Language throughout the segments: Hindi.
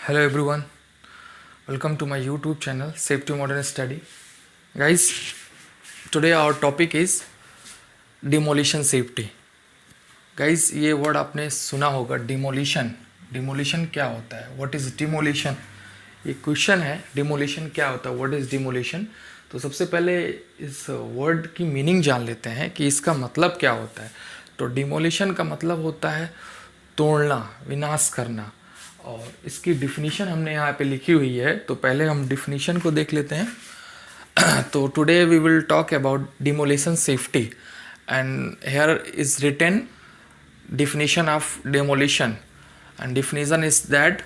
Hello everyone, welcome to my YouTube channel Safety Modern Study. Guys, today our topic is demolition safety. Guys, ये वर्ड आपने सुना होगा डिमोलिशन. डिमोलिशन क्या होता है? What is demolition? ये क्वेश्चन है. डिमोलिशन क्या होता है? What is demolition? तो सबसे पहले इस वर्ड की मीनिंग जान लेते हैं कि इसका मतलब क्या होता है. तो डिमोलिशन का मतलब होता है तोड़ना, विनाश करना. और इसकी डिफिनीशन हमने यहाँ पे लिखी हुई है. तो पहले हम डिफिनीशन को देख लेते हैं. तो today we will talk about demolition safety and here is written definition of demolition, and definition is that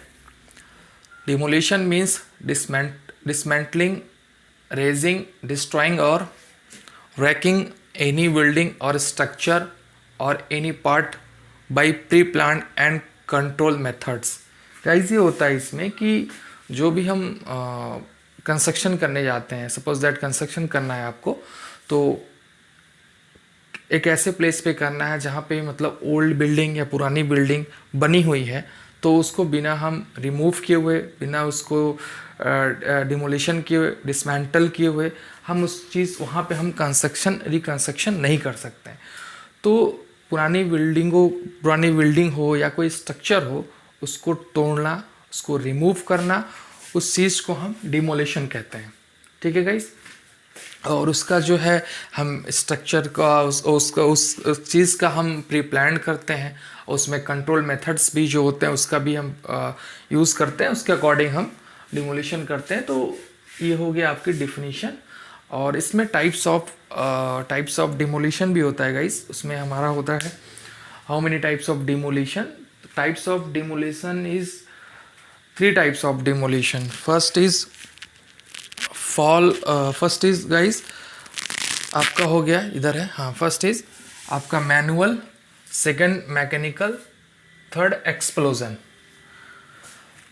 demolition means dismantling, razing, destroying or wrecking any building or structure or any part by pre-planned and control methods. Guys, ये होता है इसमें कि जो भी हम कंस्ट्रक्शन करने जाते हैं, सपोज दैट कंस्ट्रक्शन करना है आपको, तो एक ऐसे प्लेस पे करना है जहाँ पे मतलब ओल्ड बिल्डिंग या पुरानी बिल्डिंग बनी हुई है, तो उसको बिना हम रिमूव किए हुए, बिना उसको डिमोलिशन किए हुए, डिसमेंटल किए हुए हम उस चीज़ वहाँ पे हम रिकंस्ट्रक्शन नहीं कर सकते हैं. तो पुरानी बिल्डिंग हो या कोई स्ट्रक्चर हो, उसको तोड़ना, उसको रिमूव करना, उस चीज़ को हम डिमोलिशन कहते हैं. ठीक है गाइस. और उसका जो है हम स्ट्रक्चर का उस चीज़ का हम प्री प्लान करते हैं. उसमें कंट्रोल मेथड्स भी जो होते हैं उसका भी हम यूज़ करते हैं. उसके अकॉर्डिंग हम डिमोलिशन करते हैं. तो ये हो गया आपकी डिफिनीशन. और इसमें टाइप्स ऑफ डिमोलिशन भी होता है गाइस. उसमें हमारा होता है how many types of demolition. Types of demolition is 3 types of demolition. First is guys आपका हो गया, इधर है. हाँ, फर्स्ट इज आपका manual, second mechanical, third explosion.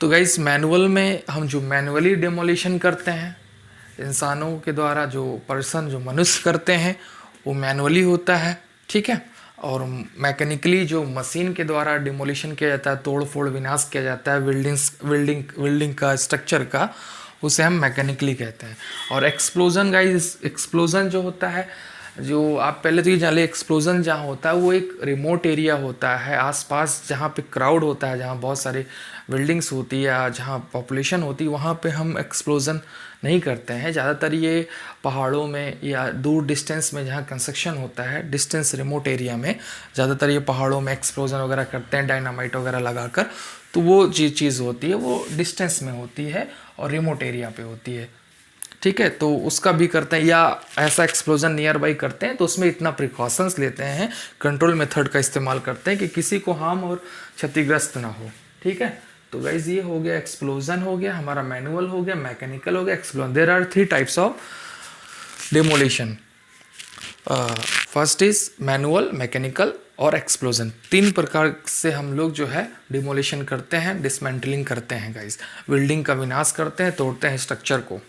तो गाइस, मैनुअल में हम जो मैनुअली डिमोलिशन करते हैं, इंसानों के द्वारा जो मनुष्य करते हैं, वो मैनुअली होता है. ठीक है. और मैकेनिकली जो मशीन के द्वारा डिमोलिशन किया जाता है, तोड़ फोड़ विनाश किया जाता है बिल्डिंग का, स्ट्रक्चर का, उसे हम मैकेनिकली कहते हैं. और एक्सप्लोजन गाइस, एक्सप्लोजन जो होता है, जो आप पहले तो ये जान ले, एक्सप्लोजन जहाँ होता है वो एक रिमोट एरिया होता है, आसपास जहाँ पे क्राउड होता है, जहाँ बहुत सारे बिल्डिंग्स होती है या जहाँ पॉपुलेशन होती है, वहाँ पे हम एक्सप्लोजन नहीं करते हैं. ज़्यादातर ये पहाड़ों में या दूर डिस्टेंस में जहाँ कंस्ट्रक्शन होता है, डिस्टेंस रिमोट एरिया में, ज़्यादातर ये पहाड़ों में एक्सप्लोजन वगैरह करते हैं डायनामाइट वगैरह लगाकर. तो वो चीज़ होती है, वो डिस्टेंस में होती है और रिमोट एरिया पे होती है. ठीक है. तो उसका भी करते हैं, या ऐसा एक्सप्लोजन नियर बाई करते हैं, तो उसमें इतना प्रिकॉशंस लेते हैं, कंट्रोल मेथड का इस्तेमाल करते हैं कि किसी को हार्म और क्षतिग्रस्त ना हो. ठीक है. तो गाइज, ये हो गया एक्सप्लोजन, हो गया हमारा मैनुअल, हो गया मैकेनिकल, हो गया explosion. There are 3 types of demolition. First is manual, mechanical और एक्सप्लोजन. 3 प्रकार से हम लोग जो है डिमोलिशन करते हैं, डिसमेंटलिंग करते हैं गाइस. बिल्डिंग का विनाश करते हैं, तोड़ते हैं स्ट्रक्चर को.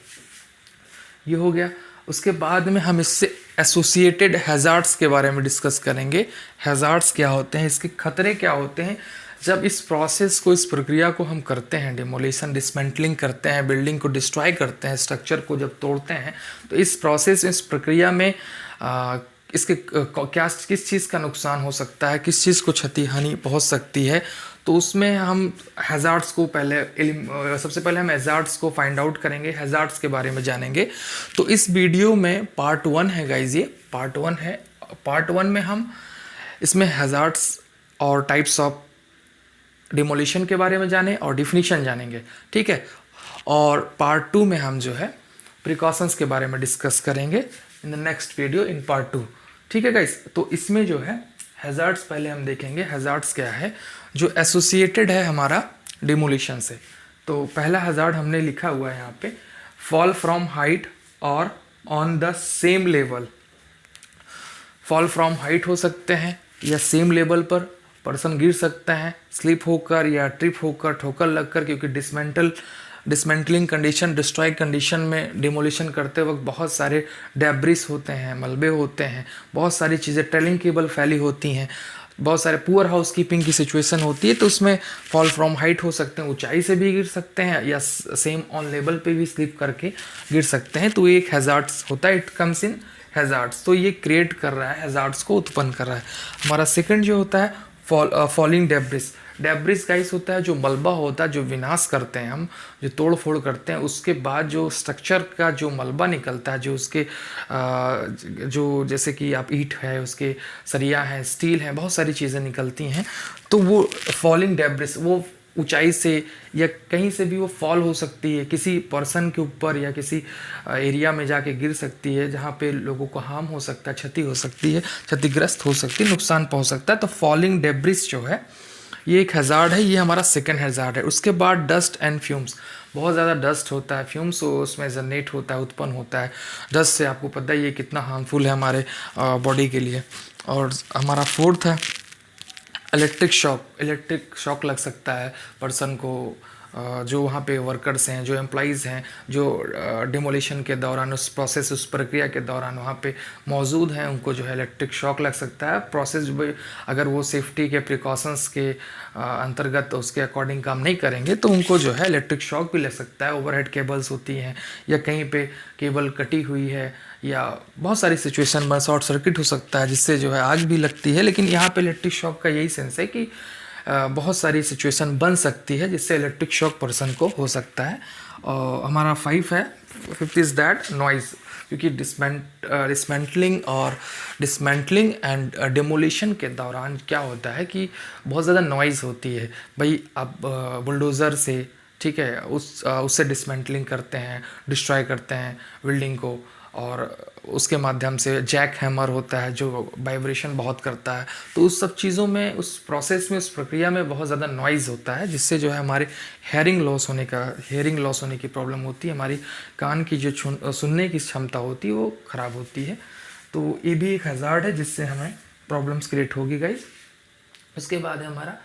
ये हो गया. उसके बाद में हम इससे एसोसिएटेड हैजार्ड्स के बारे में डिस्कस करेंगे. हैजार्ड्स क्या होते हैं, इसके खतरे क्या होते हैं जब इस प्रोसेस को, इस प्रक्रिया को हम करते हैं, डिमोलिशन, डिसमेंटलिंग करते हैं, बिल्डिंग को डिस्ट्रॉय करते हैं, स्ट्रक्चर को जब तोड़ते हैं, तो इस प्रोसेस, इस प्रक्रिया में इसके किस चीज़ का नुकसान हो सकता है, किस चीज़ को क्षति हानि पहुंच सकती है. तो उसमें हम हैजार्ड्स को सबसे पहले हम हैजार्ड्स को फाइंड आउट करेंगे, हैजार्ड्स के बारे में जानेंगे. तो इस वीडियो में पार्ट 1 है गाइज, ये पार्ट 1 है. पार्ट 1 में हम इसमें हैजार्ड्स और टाइप्स ऑफ डिमोलिशन के बारे में जाने और डिफिनीशन जानेंगे. ठीक है. और पार्ट 2 में हम जो है प्रिकॉशंस के बारे में डिस्कस करेंगे in the next video in part 2. ठीक है गाइस. तो इसमें जो है हैजार्ड्स पहले हम देखेंगे. हैजार्ड्स क्या है जो एसोसिएटेड है हमारा डिमोलिशन से. तो पहला हैजार्ड हमने लिखा हुआ है यहाँ पे, फॉल फ्रॉम हाइट और on the same level. Fall from height हो सकते हैं या सेम लेवल पर पर्सन गिर सकता है, स्लिप होकर या ट्रिप होकर, ठोकर लगकर, क्योंकि डिसमेंटलिंग कंडीशन, डिस्ट्रॉय कंडीशन में डिमोलिशन करते वक्त बहुत सारे डेब्रिस होते हैं, मलबे होते हैं, बहुत सारी चीज़ें, ट्रेलिंग केबल फैली होती हैं. बहुत सारे पुअर हाउस कीपिंग की सिचुएशन होती है, तो उसमें फॉल फ्रॉम हाइट हो सकते हैं, ऊंचाई से भी गिर सकते हैं, या सेम ऑन लेवल पे भी स्लिप करके गिर सकते हैं। तो ये एक हैजार्ड्स होता है, इट कम्स इन हैजार्ड्स, तो ये क्रिएट कर रहा है, हैजार्ड्स को उत्पन्न कर रहा है। हमारा सेकंड जो होता है फॉलिंग डेब्रिस। डेब्रिस गाइस होता है जो मलबा होता है, जो विनाश करते हैं हम, जो तोड़ फोड़ करते हैं, उसके बाद जो स्ट्रक्चर का जो मलबा निकलता है, जो उसके जो जैसे कि आप ईंट है, उसके सरिया है, स्टील है, बहुत सारी चीज़ें निकलती हैं, तो वो फॉलिंग डेब्रिस, वो ऊंचाई से या कहीं से भी वो फॉल हो सकती है, किसी पर्सन के ऊपर या किसी एरिया में जाके गिर सकती है, जहाँ पे लोगों को हार्म हो सकता है, क्षति हो सकती है, क्षतिग्रस्त हो सकती है, नुकसान पहुँच सकता है। तो फॉलिंग डेब्रिस जो है ये एक हैजार्ड है, ये हमारा सेकंड हैजार्ड है। उसके बाद डस्ट एंड फ्यूम्स, बहुत ज़्यादा डस्ट होता है, फ्यूम्स उसमें जनरेट होता है, उत्पन्न होता है। डस्ट से आपको पता ही है कितना हार्मफुल है हमारे बॉडी के लिए। और हमारा फोर्थ है इलेक्ट्रिक शॉक। इलेक्ट्रिक शॉक लग सकता है पर्सन को, जो वहाँ पे वर्कर्स हैं, जो एम्प्लॉइज़ हैं, जो डिमोलिशन के दौरान, उस प्रोसेस, उस प्रक्रिया के दौरान वहाँ पे मौजूद हैं, उनको जो है इलेक्ट्रिक शॉक लग सकता है। प्रोसेस अगर वो सेफ्टी के प्रिकॉशंस के अंतर्गत उसके अकॉर्डिंग काम नहीं करेंगे तो उनको जो है इलेक्ट्रिक शॉक भी लग सकता है। ओवरहेड केबल्स होती हैं, या कहीं पे केबल कटी हुई है, या बहुत सारी सिचुएशन में शॉर्ट सर्किट हो सकता है, जिससे जो है आग भी लगती है। लेकिन यहाँ पे इलेक्ट्रिक शॉक का यही सेंस है कि बहुत सारी सिचुएशन बन सकती है जिससे इलेक्ट्रिक शॉक पर्सन को हो सकता है। और हमारा फिफ्थ इज़ दैट नॉइज़, क्योंकि डिसमेंटलिंग एंड डिमोलिशन के दौरान क्या होता है कि बहुत ज़्यादा नॉइज़ होती है। भाई आप बुलडोज़र से, ठीक है, उससे डिसमेंटलिंग करते हैं, डिस्ट्रॉय करते हैं बिल्डिंग को, और उसके माध्यम से जैक हैमर होता है जो वाइब्रेशन बहुत करता है। तो उस सब चीज़ों में, उस प्रोसेस में, उस प्रक्रिया में बहुत ज़्यादा नॉइज़ होता है, जिससे जो है हमारे हेयरिंग लॉस होने की प्रॉब्लम होती है। हमारी कान की जो सुनने की क्षमता होती है वो ख़राब होती है। तो ये भी एक हज़ार्ड है जिससे हमें प्रॉब्लम्स क्रिएट होगी गाइज। उसके बाद है हमारा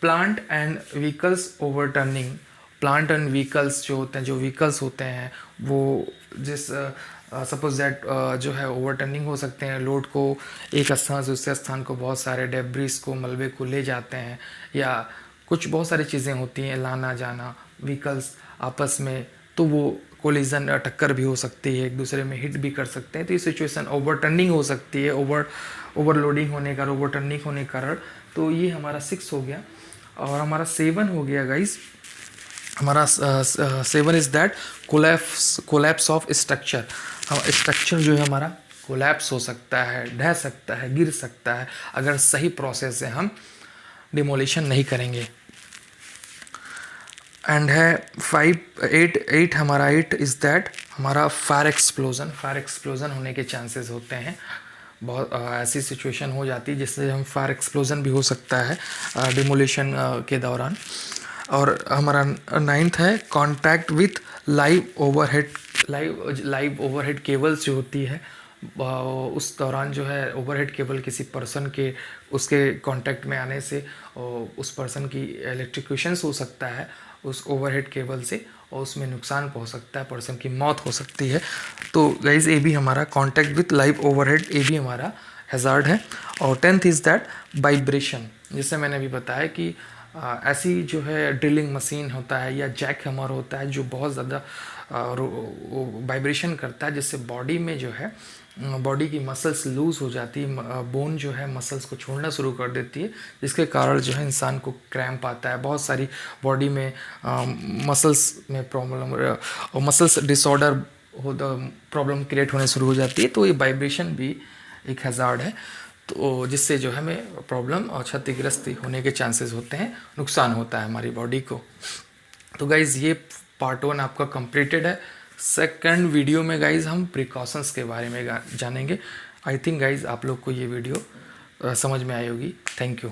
plant and vehicles overturning. Plant and vehicles जो होते हैं, जो व्हीकल्स होते हैं वो जिस सपोज दैट जो है ओवरटर्निंग हो सकते हैं, लोड को एक स्थान से दूसरे स्थान को, बहुत सारे डेब्रिस को, मलबे को ले जाते हैं, या कुछ बहुत सारी चीज़ें होती हैं, लाना जाना व्हीकल्स आपस में, तो वो कोलिजन, टक्कर भी हो सकती है, एक दूसरे में हिट भी कर सकते हैं। तो ये सिचुएशन ओवरटर्निंग हो सकती है, ओवरलोडिंग होने का, ओवरटर्निंग होने के कारण। तो ये हमारा 6 हो गया। और हमारा 7 हो गया गाइस। हमारा 7 is that collapse of structure. Structure जो है हमारा कोलैप्स हो सकता है, ढह सकता है, गिर सकता है, अगर सही प्रोसेस से हम डिमोलिशन नहीं करेंगे। एंड है 8 हमारा 8 इज़ दैट हमारा फायर एक्सप्लोजन होने के चांसेस होते हैं। बहुत ऐसी सिचुएशन हो जाती है जिससे हम फायर एक्सप्लोजन भी हो सकता है डिमोलिशन के दौरान। और हमारा 9th है contact with live overhead cables जो होती है, उस दौरान जो है ओवरहेड केबल किसी पर्सन के, उसके कांटेक्ट में आने से उस पर्सन की इलेक्ट्रिक्यूशंस हो सकता है उस ओवरहेड केबल से, और उसमें नुकसान पहुंच सकता है, पर्सन की मौत हो सकती है। तो गाइज ये भी हमारा कांटेक्ट विथ लाइव ओवरहेड, ये भी हमारा हैज़ार्ड है। और 10th इज़ दैट वाइब्रेशन, जिससे मैंने अभी बताया कि ऐसी जो है ड्रिलिंग मशीन होता है या जैक हैमर होता है जो बहुत ज़्यादा वाइब्रेशन करता है, जिससे बॉडी में जो है बॉडी की मसल्स लूज़ हो जाती है, बोन जो है मसल्स को छोड़ना शुरू कर देती है, जिसके कारण जो है इंसान को क्रैम्प आता है, बहुत सारी बॉडी में मसल्स में प्रॉब्लम और मसल्स डिसऑर्डर प्रॉब्लम क्रिएट होने शुरू हो जाती है। तो ये वाइब्रेशन भी एक हैज़ार्ड है, तो जिससे जो है हमें प्रॉब्लम और क्षतिग्रस्त होने के चांसेस होते हैं, नुकसान होता है हमारी बॉडी को। तो गाइज़ ये पार्ट 1 आपका कंप्लीटेड है। सेकंड वीडियो में गाइज़ हम प्रिकॉशंस के बारे में जानेंगे। आई थिंक गाइज़ आप लोग को ये वीडियो समझ में आई होगी। Thank you.